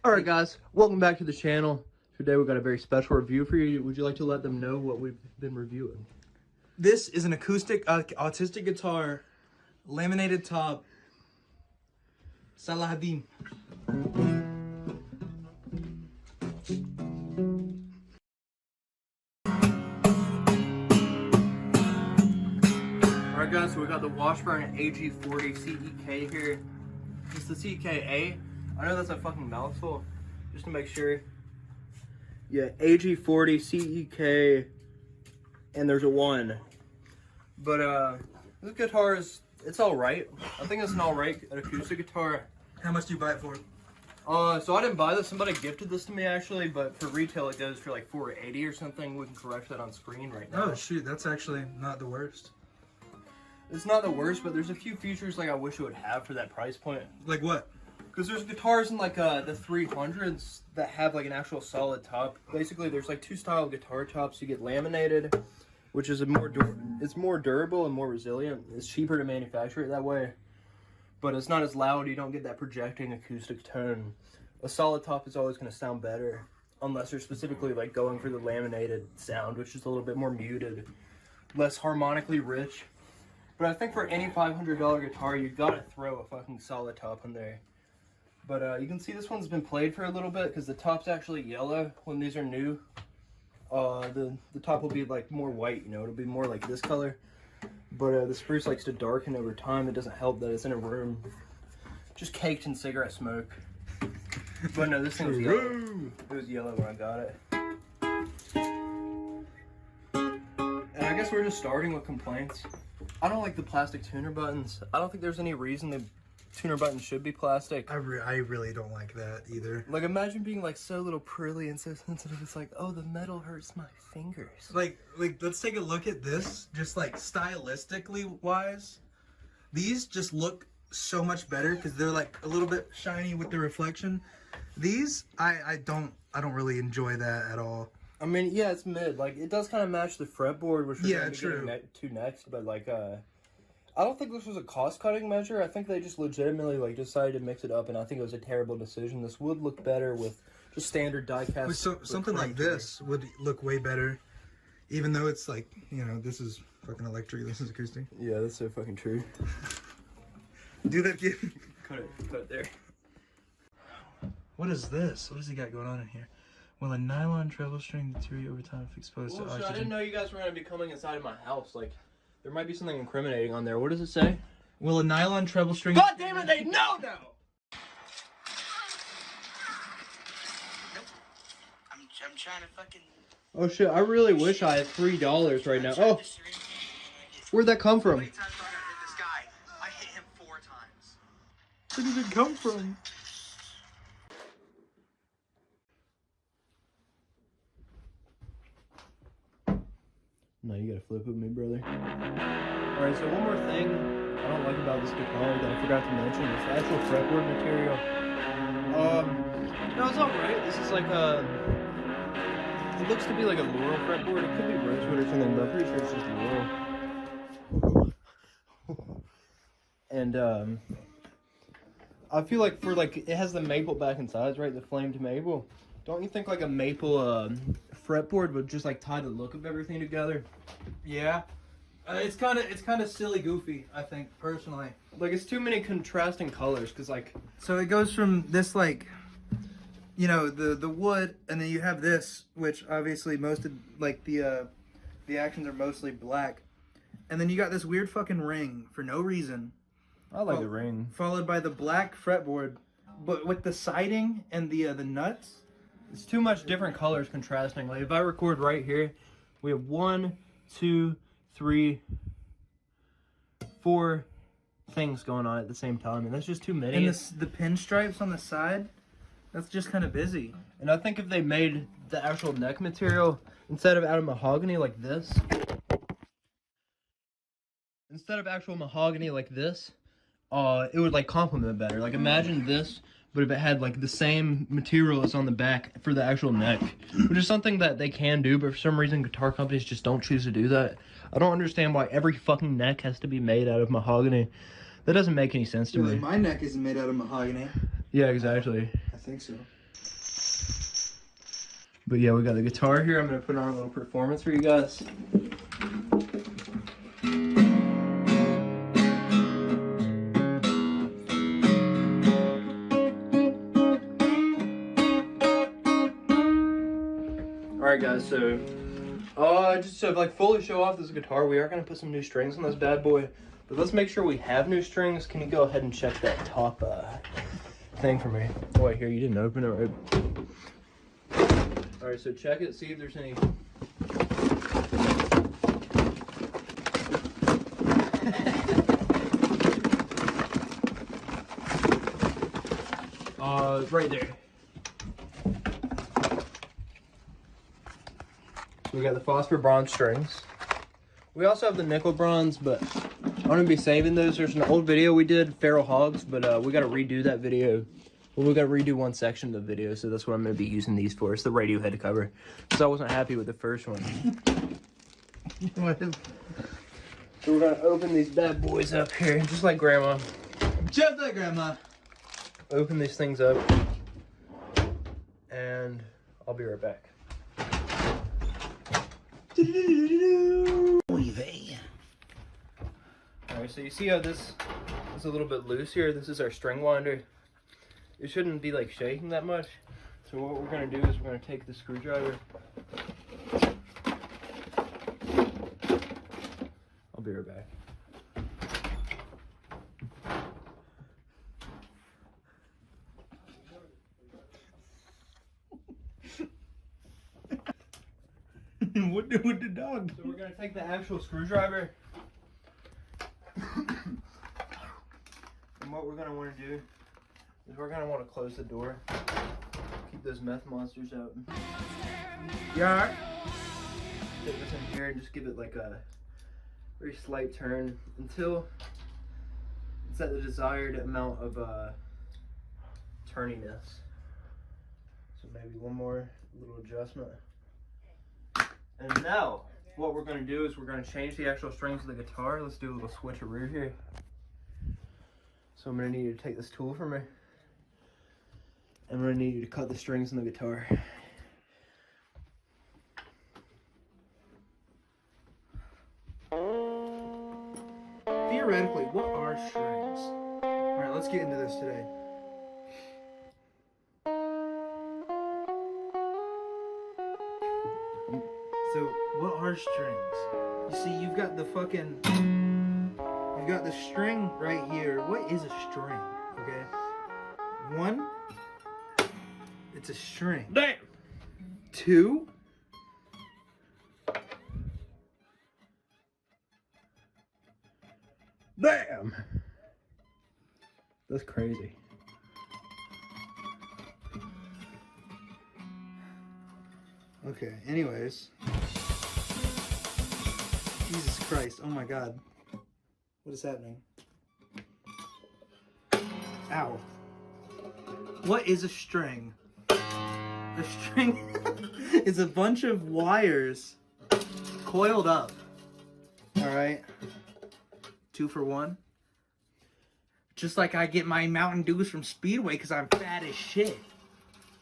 Alright guys, welcome back to the channel. Today we've got a very special review for you. Would you like to let them know what we've been reviewing? This is an acoustic autistic guitar, laminated top, Saladin. Alright guys, so we got the Washburn AG40CEK here. It's the CKA. I know that's a fucking mouthful, just to make sure. Yeah, AG40CEK, and there's a 1. But this guitar it's alright. I think it's an alright acoustic guitar. How much do you buy it for? So I didn't buy this. Somebody gifted this to me actually, but for retail it goes for like $480 or something. We can correct that on screen right now. Oh shoot, that's actually not the worst. It's not the worst, but there's a few features like I wish it would have for that price point. Like what? Because there's guitars in like the 300s that have like an actual solid top. Basically, there's like 2 style guitar tops. You get laminated, which is it's more durable and more resilient. It's cheaper to manufacture it that way, but it's not as loud. You don't get that projecting acoustic tone. A solid top is always going to sound better, unless you're specifically like going for the laminated sound, which is a little bit more muted, less harmonically rich. But I think for any $500 guitar, you gotta throw a fucking solid top in there. But you can see this one's been played for a little bit because the top's actually yellow when these are new. The top will be like more white, you know, it'll be more like this color. But the spruce likes to darken over time. It doesn't help that it's in a room just caked in cigarette smoke. But no, this thing was yellow. It was yellow when I got it. And I guess we're just starting with complaints. I don't like the plastic tuner buttons. I don't think there's any reason the tuner buttons should be plastic. I really don't like that either. Like, imagine being like so little prilly and so sensitive. It's like, oh, the metal hurts my fingers. Like let's take a look at this. Just like stylistically wise, these just look so much better because they're like a little bit shiny with the reflection. These, I don't really enjoy that at all. I mean, yeah, it's mid. Like, it does kind of match the fretboard, which we're going to true. get to next. But like, I don't think this was a cost-cutting measure. I think they just legitimately like decided to mix it up, and I think it was a terrible decision. This would look better with just standard die-cast. Something like this would look way better, even though it's like, you know, this is fucking electric, this is acoustic. Yeah, that's so fucking true. Do that again. Cut it there. What is this? What does he got going on in here? Will a nylon treble string deteriorate over time if exposed to oxygen? I didn't know you guys were going to be coming inside of my house. Like, there might be something incriminating on there. What does it say? Will a nylon treble string... God damn it, they know now! I'm trying to fucking... Oh shit, I really wish I had $3 right now. Oh! Where'd that come from? How many times I hit this guy? I hit him 4 times. Where did it come from? No, you gotta flip with me, brother. Alright, so one more thing I don't like about this guitar that I forgot to mention is the actual fretboard material. No, it's alright. This is like it looks to be like a Laurel fretboard. It could be rosewood or something, but I'm pretty sure it's just Laurel. And I feel like for like, it has the maple back and sides, right? The flamed maple. Don't you think like a maple fretboard would just like tie the look of everything together? Yeah. It's kind of silly goofy, I think, personally. Like, it's too many contrasting colors, because like... So it goes from this, like, you know, the wood, and then you have this, which obviously most of, like, the actions are mostly black. And then you got this weird fucking ring for no reason. I like the ring. Followed by the black fretboard, but with the siding and the nuts. It's too much different colors contrasting. Like, if I record right here, we have 1, 2, 3, 4 things going on at the same time, and that's just too many. And the pinstripes on the side, that's just kind of busy. And I think if they made the actual neck material, instead of out of mahogany like this, instead of actual mahogany like this, it would like complement better. Like, imagine this, but if it had like the same material as on the back for the actual neck, which is something that they can do, but for some reason guitar companies just don't choose to do that. I don't understand why every fucking neck has to be made out of mahogany. That doesn't make any sense to me. My neck isn't made out of mahogany. Yeah, exactly. I think so. But yeah, we got the guitar here. I'm gonna put on a little performance for you guys. Alright guys, so just to like fully show off this guitar, we are gonna put some new strings on this bad boy. But let's make sure we have new strings. Can you go ahead and check that top thing for me? Oh wait, here, you didn't open it right. Alright, so check it, see if there's any. Right there. So we got the phosphor bronze strings. We also have the nickel bronze, but I'm gonna be saving those. There's an old video we did, Feral Hogs, but we gotta redo that video. Well, we gotta redo one section of the video, so that's what I'm gonna be using these for. It's the Radiohead cover. So I wasn't happy with the first one. So we're gonna open these bad boys up here, just like Grandma. Just like Grandma. Open these things up, and I'll be right back. Alright, so you see how this is a little bit loose here? This is our string winder. It shouldn't be like shaking that much. So what we're gonna do is we're gonna take the screwdriver. I'll be right back. What with the dog? So we're gonna take the actual screwdriver. And what we're gonna wanna do is we're gonna wanna close the door. Keep those meth monsters out. Yeah. Take this in here and just give it like a very slight turn until it's at the desired amount of turniness. So maybe one more little adjustment. And now, what we're going to do is we're going to change the actual strings of the guitar. Let's do a little switcheroo here. So I'm going to need you to take this tool from me. I'm going to need you to cut the strings in the guitar. Theoretically, what are strings? Alright, let's get into this today. So, what are strings? You see, you've got the string right here. What is a string? Okay. One, it's a string. Damn! Two, damn! That's crazy. okay, anyways. Jesus Christ, oh my God. What is happening? Ow. What is a string? A string is a bunch of wires coiled up. Alright? 2 for 1. Just like I get my Mountain Dews from Speedway because I'm fat as shit.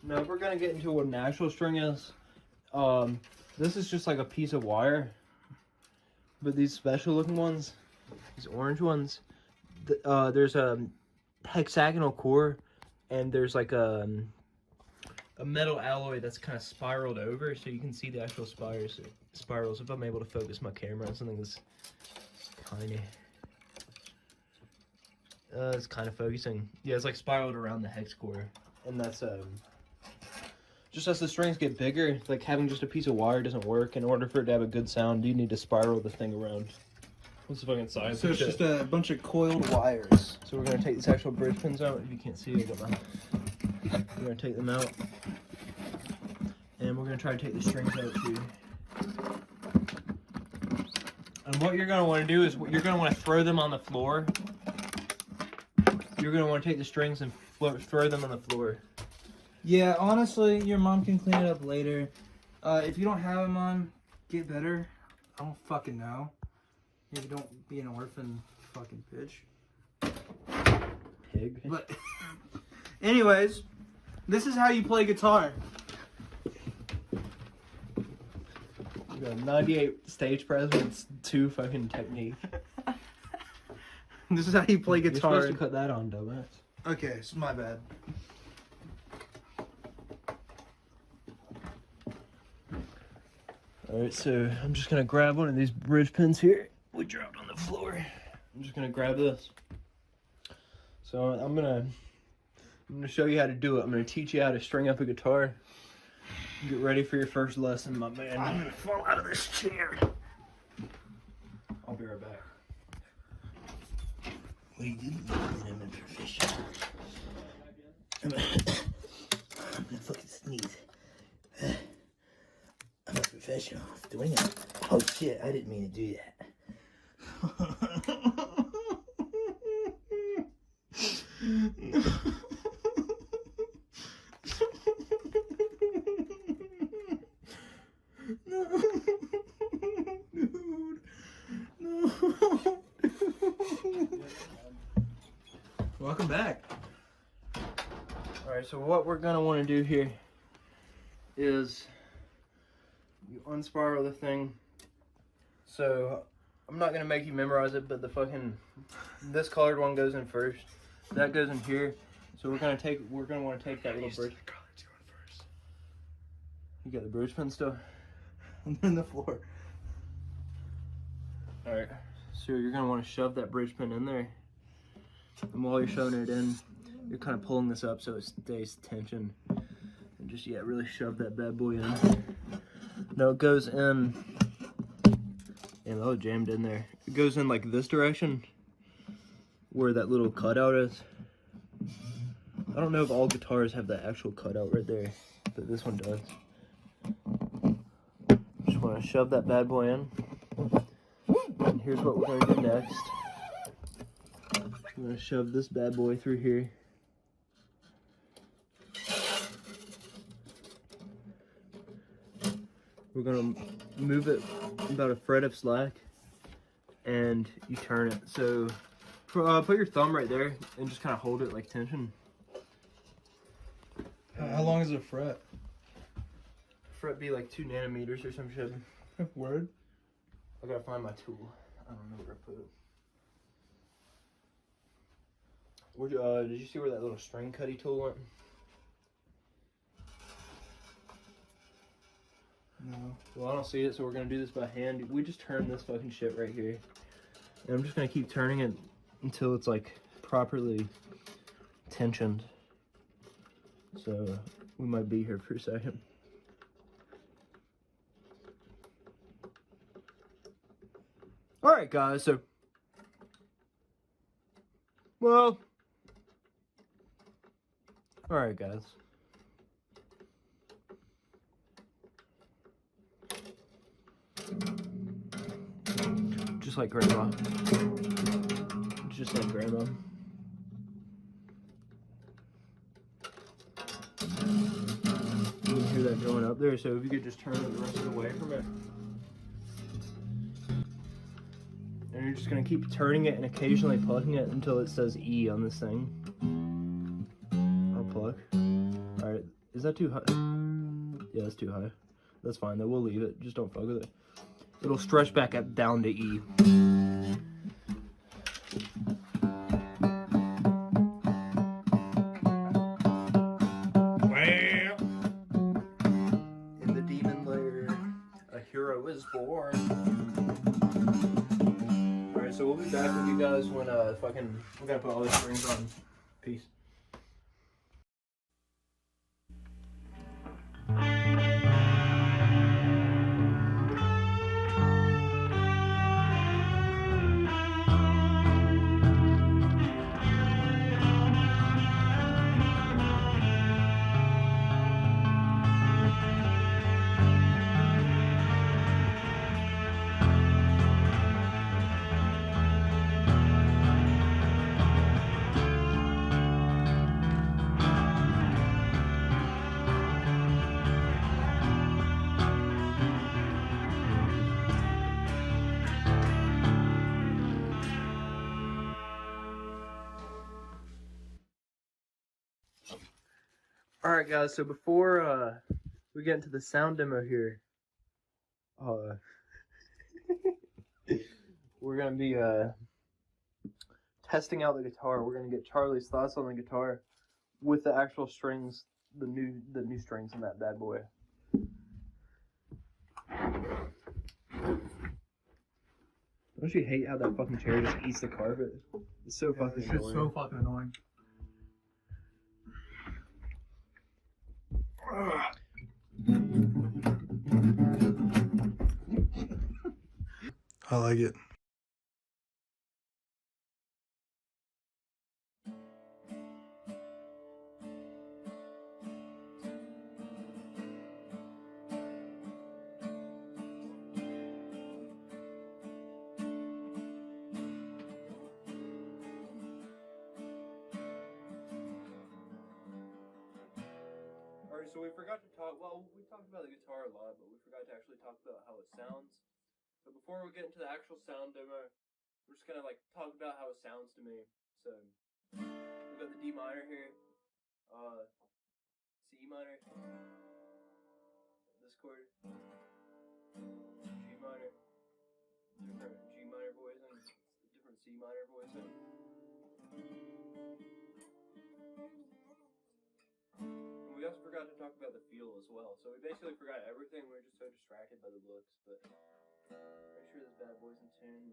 Now we're gonna get into what an actual string is. This is just like a piece of wire. But these special looking ones, these orange ones, there's a hexagonal core, and there's like a metal alloy that's kind of spiraled over, so you can see the actual spirals. If I'm able to focus my camera on something that's tiny. It's kind of focusing. Yeah, it's like spiraled around the hex core, and that's just as the strings get bigger, like having just a piece of wire doesn't work. In order for it to have a good sound, you need to spiral the thing around. What's the fucking size? So it's just a bunch of coiled wires. So we're gonna take these actual bridge pins out. If you can't see, we're gonna take them out, and we're gonna try to take the strings out too. And what you're gonna want to do is you're gonna want to throw them on the floor. You're gonna want to take the strings and throw them on the floor. Yeah, honestly, your mom can clean it up later. If you don't have them on, get better. I don't fucking know. Maybe don't be an orphan fucking bitch. Pig. But, anyways, this is how you play guitar. No, 98 stage presence, 2 fucking technique. This is how you play You're guitar. supposed to cut that on, dumbass. Okay, it's my bad. Alright, so I'm just gonna grab one of these bridge pins here. We dropped on the floor. I'm just gonna grab this. So I'm gonna show you how to do it. I'm gonna teach you how to string up a guitar. Get ready for your first lesson, my man. I'm gonna fall out of this chair. I'll be right back. What are you doing? I'm a professional. I'm gonna fucking sneeze. I'm a professional doing it. Oh shit, I didn't mean to do that. No. Dude. No. Welcome back. Alright, so what we're gonna want to do here is you unspiral the thing. So I'm not gonna make you memorize it, but this colored one goes in first. That goes in here. So we're gonna want to take that little bridge. You got the bridge pin still? I'm on the floor. Alright, so you're gonna want to shove that bridge pin in there. And while you're shoving it in, you're kind of pulling this up so it stays tension. And just, yeah, really shove that bad boy in. Now it goes in, and oh, jammed in there. It goes in like this direction, where that little cutout is. I don't know if all guitars have that actual cutout right there, but this one does. Just want to shove that bad boy in. And here's what we're going to do next. I'm going to shove this bad boy through here. We're going to move it about a fret of slack, and you turn it. So put your thumb right there and just kind of hold it like tension. How long is a fret? Fret be like 2 nanometers or some shit. Word? I gotta find my tool. I don't know where I put it. Did you see where that little string cutty tool went? No. Well, I don't see it, so we're gonna do this by hand. We just turn this fucking shit right here. And I'm just gonna keep turning it until it's like properly tensioned. So we might be here for a second. Alright guys, so alright guys. Just like grandma. Just like grandma. You can hear that going up there, so if you could just turn it the rest of the way from it. And you're just gonna keep turning it and occasionally plucking it until it says E on this thing. I'll pluck. Alright, is that too high? Yeah, that's too high. That's fine, though. We'll leave it. Just don't fuck with it. It'll stretch back up down to E. In the demon lair, a hero is born. Alright, so we'll be back with you guys when we're gonna put all the strings on. Peace. Alright guys, so before we get into the sound demo here, We're gonna be testing out the guitar. We're gonna get Charlie's thoughts on the guitar with the actual strings, the new strings in that bad boy. Don't you hate how that fucking chair just eats the carpet? It's so fucking It's just annoying. so fucking annoying. I like it. Alright, so we forgot to talk, well, we talked about the guitar a lot, but we forgot to actually talk about how it sounds. So before we get into the actual sound demo, we're just gonna like talk about how it sounds to me. So we've got the D minor here, C minor, this chord, G minor, different G minor voicing, different C minor voicing. And we also forgot to talk about the feel as well. So we basically forgot everything. We were just so distracted by the looks, but make sure this bad boy's in tune.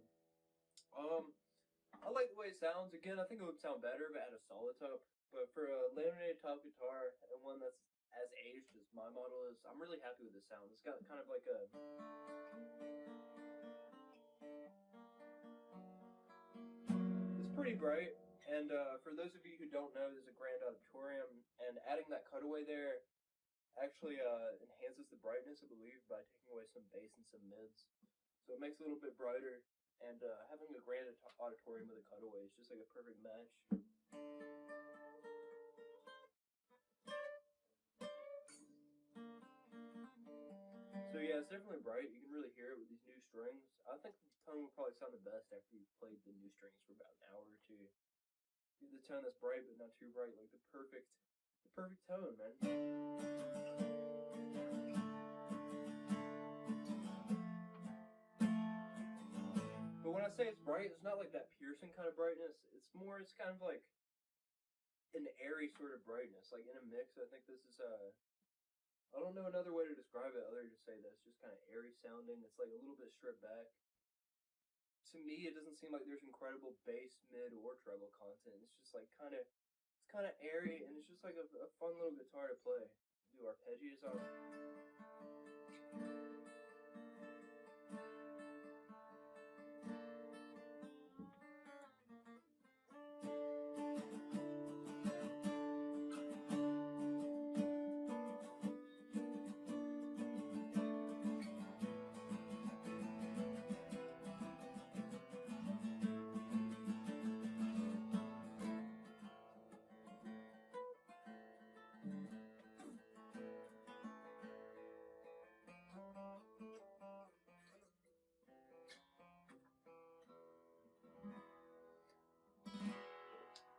I like the way it sounds. Again, I think it would sound better if it had a solid top. But for a laminated top guitar and one that's as aged as my model is, I'm really happy with the sound. It's got kind of like a it's pretty bright. And for those of you who don't know, there's a grand auditorium, and adding that cutaway there actually enhances the brightness, I believe, by taking away some bass and some mids. So it makes it a little bit brighter, and having a grand auditorium with a cutaway is just like a perfect match. So yeah, it's definitely bright. You can really hear it with these new strings. I think the tone will probably sound the best after you've played the new strings for about an hour or two. The tone that's bright but not too bright, like the perfect tone, man. But when I say it's bright, it's not like that piercing kind of brightness. It's kind of like an airy sort of brightness. Like in a mix, I think this is I don't know another way to describe it other than to say that it's just kind of airy sounding. It's like a little bit stripped back. To me, it doesn't seem like there's incredible bass, mid, or treble content. It's just like kind of airy, and it's just like a fun little guitar to play. Do arpeggios on.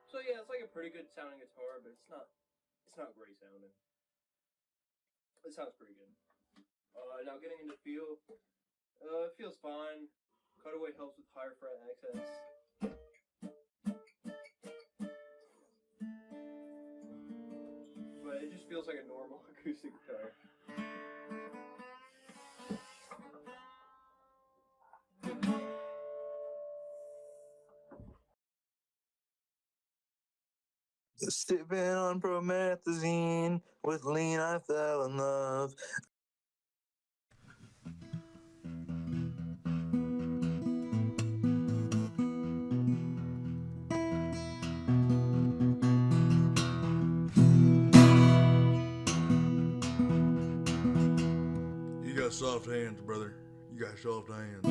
So yeah, it's like a pretty good sounding guitar, but it's not great sounding. It sounds pretty good. Now getting into feel, it feels fine. Cutaway helps with higher fret access. But it just feels like a normal acoustic guitar. Sipping on promethazine, with lean I fell in love. You got soft hands, brother. You got soft hands.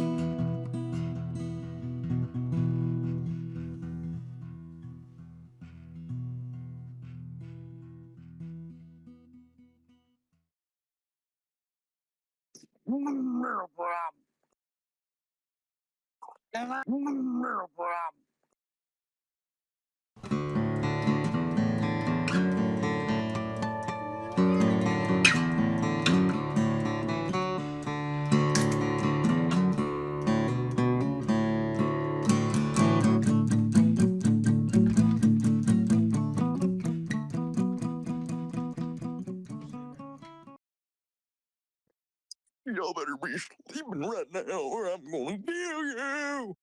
Y'all better be sleeping right now or I'm gonna kill you.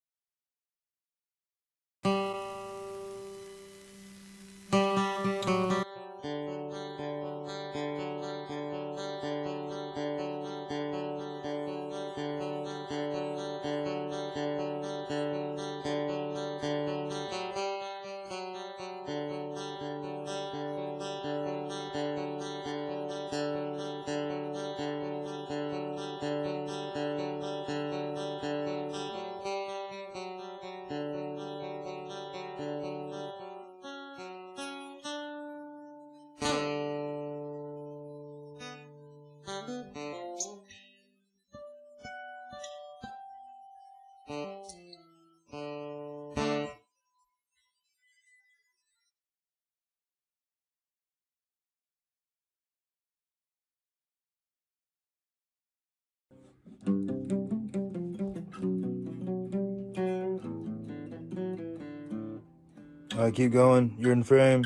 Alright, keep going. You're in frame.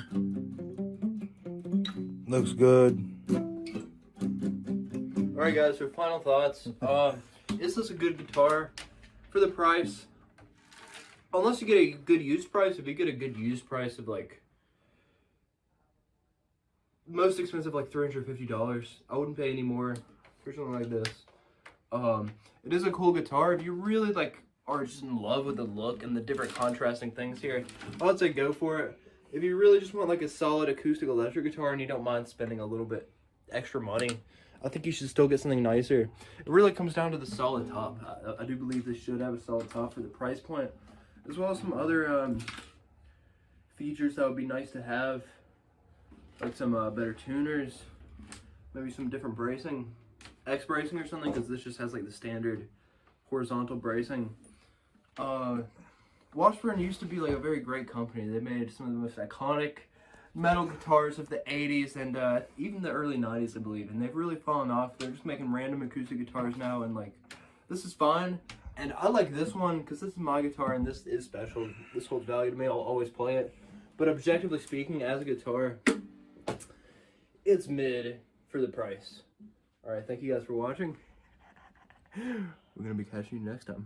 Looks good. Alright guys, so final thoughts. Is this a good guitar for the price? Unless you get a good used price, if you get a good used price of like most expensive like $350, I wouldn't pay any more for something like this. It is a cool guitar. If you really like are just in love with the look and the different contrasting things here, I would say go for it. If you really just want like a solid acoustic electric guitar and you don't mind spending a little bit extra money, I think you should still get something nicer. It really comes down to the solid top. I do believe this should have a solid top for the price point, as well as some other features that would be nice to have, like some better tuners, maybe some different bracing, X bracing or something, because this just has like the standard horizontal bracing. Washburn used to be like a very great company. They made some of the most iconic metal guitars of the 80s and even the early 90s, I believe, and they've really fallen off. They're just making random acoustic guitars now, and like, this is fine. And I like this one because this is my guitar and this is special. This holds value to me. I'll always play it. But objectively speaking, as a guitar, it's mid for the price. Alright, thank you guys for watching. We're going to be catching you next time.